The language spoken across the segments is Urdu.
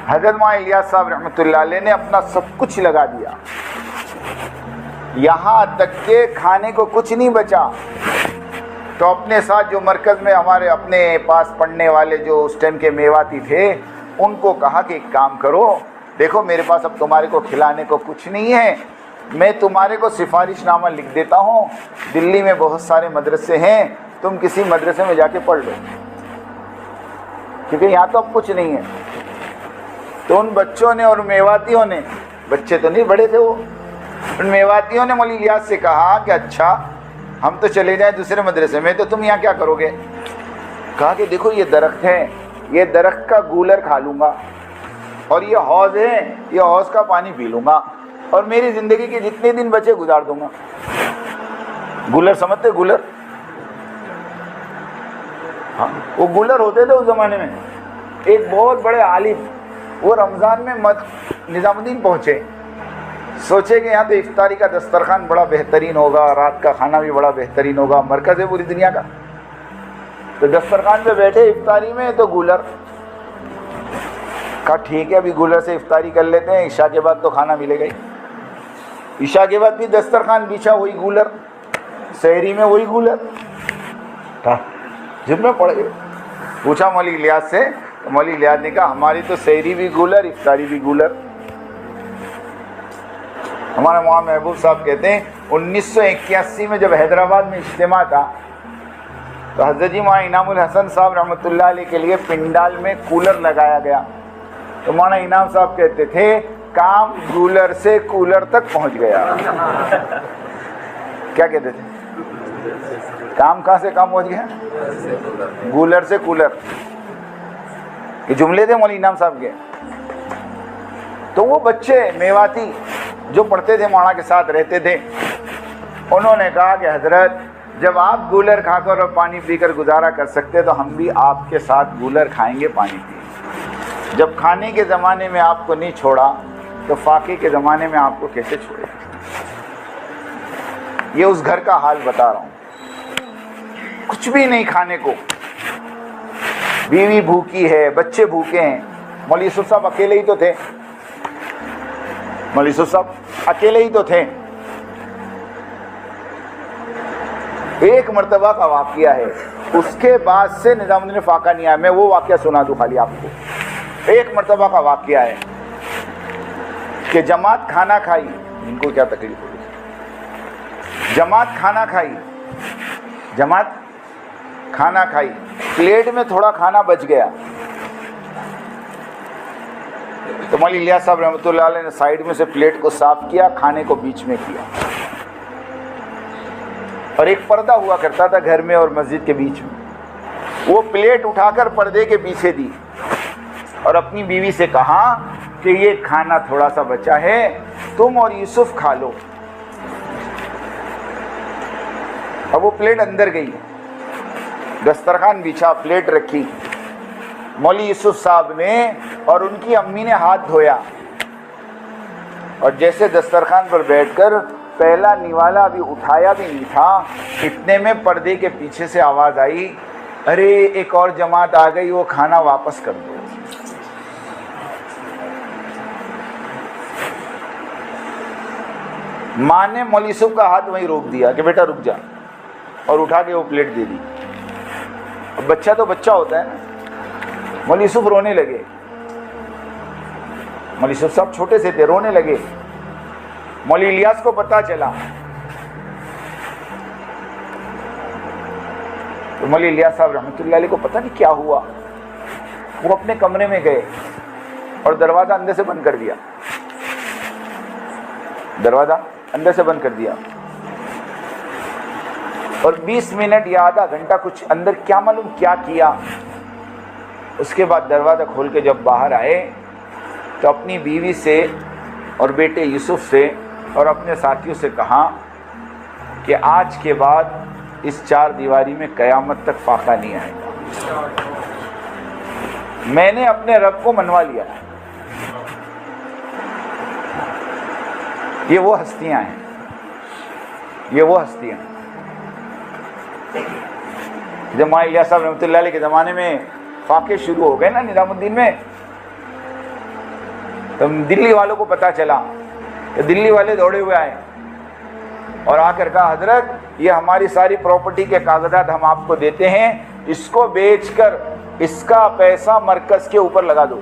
حضرت مولانا الیاس صاحب رحمۃ اللہ علیہ نے اپنا سب کچھ لگا دیا، یہاں تک کہ کھانے کو کچھ نہیں بچا، تو اپنے ساتھ جو مرکز میں ہمارے اپنے پاس پڑھنے والے جو اس ٹائم کے میواتی تھے ان کو کہا کہ ایک کام کرو، دیکھو میرے پاس اب تمہارے کو کھلانے کو کچھ نہیں ہے، میں تمہارے کو سفارش نامہ لکھ دیتا ہوں، دلی میں بہت سارے مدرسے ہیں، تم کسی مدرسے میں جا کے پڑھ لو، کیونکہ یہاں تو اب کچھ نہیں ہے۔ تو ان بچوں نے اور میواتیوں نے، بچے تو نہیں بڑے تھے وہ، ان میواتیوں نے مولی الیاس سے کہا کہ اچھا ہم تو چلے جائیں دوسرے مدرسے میں، تو تم یہاں کیا کرو گے؟ کہا کہ دیکھو یہ درخت ہے، یہ درخت کا گولر کھا لوں گا، اور یہ حوض ہے، یہ حوض کا پانی پی لوں گا، اور میری زندگی کے جتنے دن بچے گزار دوں گا۔ گولر سمجھتے؟ گولر، ہاں وہ گولر ہوتے تھے اس زمانے میں۔ ایک بہت بڑے عالم وہ رمضان میں نظام الدین پہنچے، سوچے کہ یہاں تو افطاری کا دسترخوان بڑا بہترین ہوگا، رات کا کھانا بھی بڑا بہترین ہوگا، مرکز ہے پوری دنیا کا، تو دسترخوان پہ بیٹھے افطاری میں تو گولر، کہا ٹھیک ہے ابھی گولر سے افطاری کر لیتے ہیں، عشاء کے بعد تو کھانا ملے گا ہی۔ عشاء کے بعد بھی دسترخوان بچھا وہی گولر، سحری میں وہی گولر، جب میں پڑ گئے، پوچھا مولی الیاس سے، تو مولی الیاس نے کہا ہماری تو سحری بھی گولر، افطاری بھی گولر۔ ہمارے مولانا محبوب صاحب کہتے ہیں 1981 میں جب حیدرآباد میں اجتماع تھا تو حضرت جی مولانا انعام الحسن صاحب رحمۃ اللہ علیہ کے لیے پنڈال میں کولر لگایا گیا، تو مولانا انعام صاحب کہتے تھے کام گولر سے کولر تک پہنچ گیا۔ کیا کہتے تھے؟ کام کہاں سے کام پہنچ گیا؟ گولر سے کولر۔ یہ جملے تھے مولانا انعام صاحب کے۔ تو وہ بچے میواتی جو پڑھتے تھے مولانا کے ساتھ رہتے تھے، انہوں نے کہا کہ حضرت جب آپ گولر کھا کر اور پانی پی کر گزارا کر سکتے تو ہم بھی آپ کے ساتھ گولر کھائیں گے، پانی پئیں گے۔ جب کھانے کے زمانے میں آپ کو نہیں چھوڑا تو فاقے کے زمانے میں آپ کو کیسے چھوڑے؟ یہ اس گھر کا حال بتا رہا ہوں، کچھ بھی نہیں کھانے کو، بیوی بھوکی ہے، بچے بھوکے ہیں۔ مولوی یوسف صاحب اکیلے ہی تو تھے، مولوی یوسف صاحب اکیلے ہی تو تھے۔ ایک مرتبہ کا واقعہ ہے، اس کے بعد سے نظام الدین فاقہ نہیں آیا۔ میں وہ واقعہ سنا دوں خالی آپ کو۔ ایک مرتبہ کا واقعہ ہے کہ جماعت کھانا کھائی، ان کو کیا تکلیف ہوئی، جماعت کھانا کھائی، جماعت کھانا کھائی، پلیٹ میں تھوڑا کھانا بچ گیا، تو مولانا الیاس صاحب رحمۃ اللہ علیہ نے سائیڈ میں سے پلیٹ کو صاف کیا، کھانے کو بیچ میں کیا، اور ایک پردہ ہوا کرتا تھا گھر میں اور مسجد کے بیچ میں، وہ پلیٹ اٹھا کر پردے کے پیچھے دی اور اپنی بیوی سے کہا کہ یہ کھانا تھوڑا سا بچا ہے، تم اور یوسف کھا لو۔ اب وہ پلیٹ اندر گئی، دسترخوان بچھا، پلیٹ رکھی، مولوی یوسف صاحب نے اور ان کی امی نے ہاتھ دھویا، اور جیسے دسترخوان پر بیٹھ کر پہلا نوالا ابھی اٹھایا بھی نہیں تھا، اتنے میں پردے کے پیچھے سے آواز آئی، ارے ایک اور جماعت آ گئی، وہ کھانا واپس کر دو۔ ماں نے مولوی یوسف کا ہاتھ وہیں روک دیا کہ بیٹا رک جا، اور اٹھا کے وہ پلیٹ دے دی۔ بچہ تو بچہ ہوتا ہے نا، مولوی یوسف رونے لگے، مولوی یوسف صاحب چھوٹے سے تھے، رونے لگے۔ مولوی الیاس کو پتہ چلا تو مولوی الیاس صاحب رحمۃ اللہ علیہ کو پتہ نہیں کیا ہوا، وہ اپنے کمرے میں گئے اور دروازہ اندر سے بند کر دیا، دروازہ اندر سے بند کر دیا، اور 20 منٹ یا آدھا گھنٹہ کچھ اندر کیا معلوم کیا کیا۔ اس کے بعد دروازہ کھول کے جب باہر آئے تو اپنی بیوی سے اور بیٹے یوسف سے اور اپنے ساتھیوں سے کہا کہ آج کے بعد اس چار دیواری میں قیامت تک فاقہ نہیں آئے گا، میں نے اپنے رب کو منوا لیا۔ یہ وہ ہستیاں ہیں، یہ وہ ہستیاں ہیں۔ جب مولانا الیاس صاحب رحمۃ اللہ علیہ کے زمانے میں فاقے شروع ہو گئے نا نظام الدین میں، تو دلی والوں کو پتا چلا کہ دلی والے دوڑے ہوئے آئے اور آ کر کہا حضرت یہ ہماری ساری پراپرٹی کے کاغذات ہم آپ کو دیتے ہیں، اس کو بیچ کر اس کا پیسہ مرکز کے اوپر لگا دو۔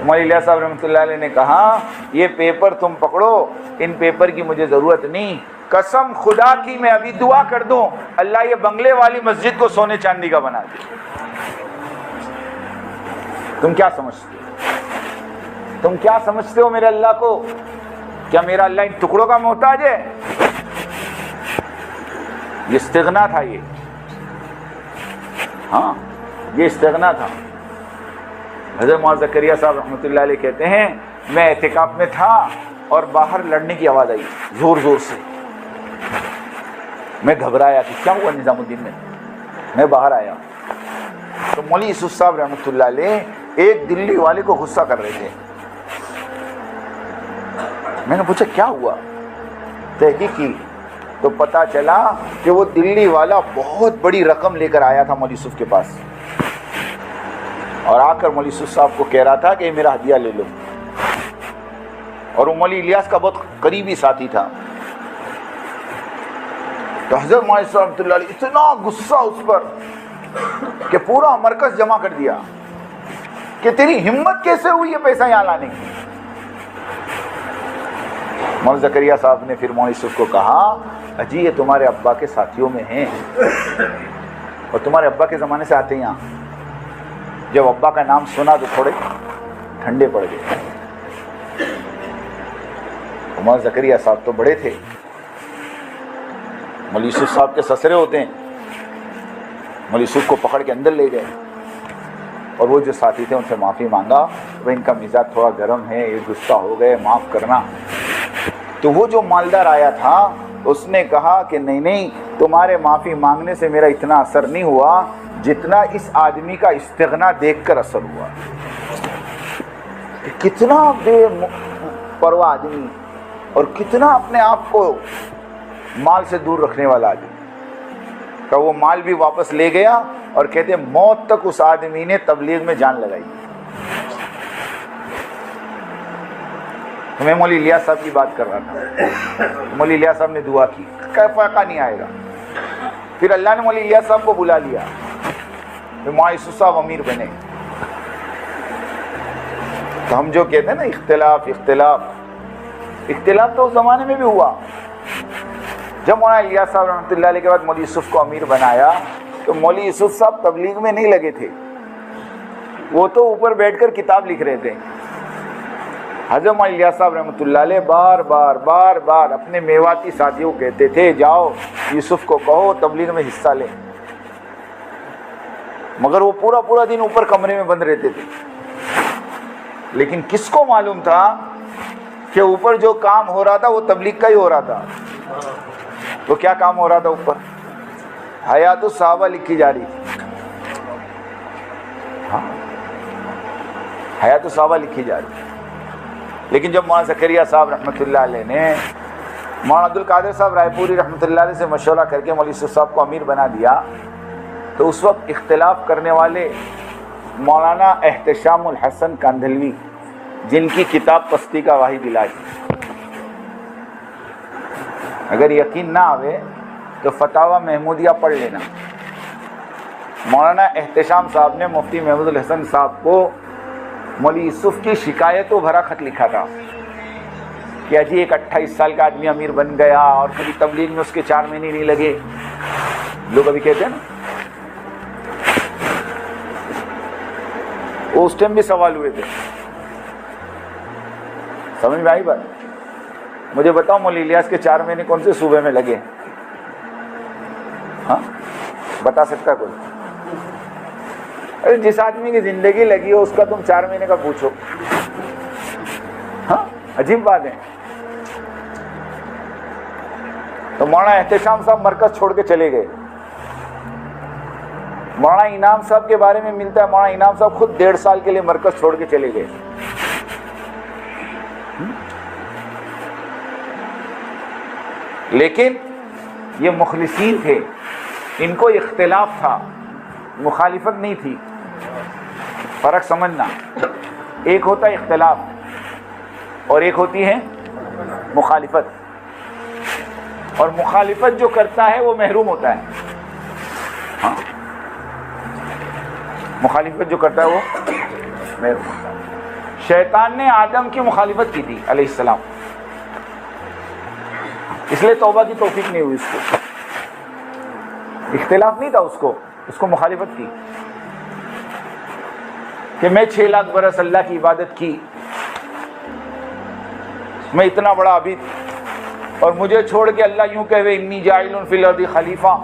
مولانا الیاس صاحب رحمۃ اللہ علیہ نے کہا یہ پیپر تم پکڑو، ان پیپر کی مجھے ضرورت نہیں، قسم خدا کی میں ابھی دعا کر دوں اللہ یہ بنگلے والی مسجد کو سونے چاندی کا بنا دے۔ تم کیا سمجھتے ہو؟ تم کیا سمجھتے ہو میرے اللہ کو؟ کیا میرا اللہ ان ٹکڑوں کا محتاج ہے؟ یہ استغنا تھا، یہ ہاں یہ استغنا تھا۔ حضرت مولانا زکریا صاحب رحمۃ اللہ علیہ کہتے ہیں میں اعتکاف میں تھا اور باہر لڑنے کی آواز آئی زور زور سے، میں گھبرایا کہ کیا ہوا نظام الدین میں باہر آیا تو مولوی یوسف صاحب رحمۃ اللہ علیہ ایک دلی والے کو غصہ کر رہے تھے۔ میں نے پوچھا کیا ہوا؟ تحقیق کی تو پتا چلا کہ وہ دلی والا بہت بڑی رقم لے کر آیا تھا مولوی یوسف کے پاس اور آ کر مولوی یوسف صاحب کو کہہ رہا تھا کہ میرا ہدیہ لے لو، اور وہ مولوی الیاس کا بہت قریبی ساتھی تھا۔ تو حضرت مولانا صاحب رحمۃ اللہ علیہ اتنا غصہ اس پر کہ پورا مرکز جمع کر دیا کہ تیری ہمت کیسے ہوئی یہ پیسہ یہاں لانے کی۔ مولانا زکریا صاحب نے پھر مولانا یوسف کو کہا اجی یہ تمہارے ابا کے ساتھیوں میں ہیں اور تمہارے ابا کے زمانے سے آتے ہیں یہاں۔ جب ابا کا نام سنا تو تھوڑے ٹھنڈے پڑ گئے۔ مولانا زکریا صاحب تو بڑے تھے، مولوی یوسف صاحب کے سسرے ہوتے ہیں، مولوی یوسف کو پکڑ کے اندر لے گئے اور وہ جو ساتھی تھے ان سے معافی مانگا، وہ ان کا مزاج تھوڑا گرم ہے، یہ غصہ ہو گئے، معاف کرنا۔ تو وہ جو مالدار آیا تھا اس نے کہا کہ نہیں تمہارے معافی مانگنے سے میرا اتنا اثر نہیں ہوا جتنا اس آدمی کا استغنا دیکھ کر اثر ہوا۔ کتنا بے پرواہ آدمی اور کتنا اپنے آپ کو مال سے دور رکھنے والا آدمی کہ وہ مال بھی واپس لے گیا اور کہتے موت تک اس آدمی نے تبلیغ میں جان لگائی۔ میں مولوی الیاس صاحب کی بات کر رہا تھا، مولوی الیاس صاحب نے دعا کی کہ فائقہ نہیں آئے گا۔ پھر اللہ نے مولوی الیاس صاحب کو بلا لیا، پھر مولانا یوسف صاحب امیر بنے۔ تو ہم جو کہتے ہیں نا اختلاف تو اس زمانے میں بھی ہوا۔ جب مولانا الیاس صاحب رحمۃ اللہ علیہ کے بعد مولوی یوسف کو امیر بنایا تو مولوی یوسف صاحب تبلیغ میں نہیں لگے تھے، وہ تو اوپر بیٹھ کر کتاب لکھ رہے تھے۔ حضرت مولانا الیاس صاحب رحمۃ اللہ علیہ بار بار اپنے میواتی ساتھیوں کو کہتے تھے جاؤ یوسف کو کہو تبلیغ میں حصہ لیں، مگر وہ پورا دن اوپر کمرے میں بند رہتے تھے۔ لیکن کس کو معلوم تھا کہ اوپر جو کام ہو رہا تھا وہ تبلیغ کا ہی ہو رہا تھا۔ تو کیا کام ہو رہا تھا اوپر؟ حیات الصحابہ لکھی جا رہی تھی، حیات الصحابہ لکھی جا رہی تھی۔ لیکن جب مولانا زکریا صاحب رحمۃ اللہ علیہ نے مولانا عبد القادر صاحب رائے پوری رحمۃ اللہ علیہ سے مشورہ کر کے مولوی یوسف صاحب کو امیر بنا دیا تو اس وقت اختلاف کرنے والے مولانا احتشام الحسن کاندھلوی، جن کی کتاب پستی کا واحد علاج، اگر یقین نہ آوے تو فتاوی محمودیہ پڑھ لینا۔ مولانا احتشام صاحب نے مفتی محمود الحسن صاحب کو مولوی یوسف کی شکایتوں بھرا خط لکھا تھا کہ اجی ایک 28 سال کا آدمی امیر بن گیا اور کبھی تبلیغ میں اس کے 4 مہینے نہیں لگے۔ لوگ ابھی کہتے ہیں نا، وہ اس ٹائم بھی سوال ہوئے تھے، سمجھ میں آئی بات؟ مجھے بتاؤ مولوی الیاس کے 4 مہینے کون سے صوبے میں لگے؟ ہاں بتا سکتا کوئی؟ ارے جس آدمی کی زندگی لگی ہو اس کا تم 4 مہینے کا پوچھو؟ ہاں عجیب بات ہے۔ تو مولانا احتشام صاحب مرکز چھوڑ کے چلے گئے۔ مولانا انعام صاحب کے بارے میں ملتا ہے مولانا انعام صاحب خود 1.5 سال کے لیے مرکز چھوڑ کے چلے گئے۔ لیکن یہ مخلصین تھے، ان کو اختلاف تھا، مخالفت نہیں تھی۔ فرق سمجھنا، ایک ہوتا ہے اختلاف اور ایک ہوتی ہے مخالفت، اور مخالفت جو کرتا ہے وہ محروم ہوتا ہے. ہاں، مخالفت جو کرتا ہے وہ محروم ہوتا ہے. شیطان نے آدم کی مخالفت کی تھی علیہ السلام، اس لیے توبہ کی توفیق نہیں ہوئی اس کو. اختلاف نہیں تھا اس کو مخالفت کی کہ میں 6 لاکھ برس اللہ کی عبادت کی، میں اتنا بڑا عابد، اور مجھے چھوڑ کے اللہ یوں کہے انی جاعل فی الارض خلیفہ،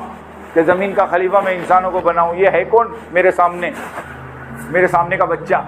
کہ زمین کا خلیفہ میں انسانوں کو بناؤں. یہ ہے کون میرے سامنے کا بچہ؟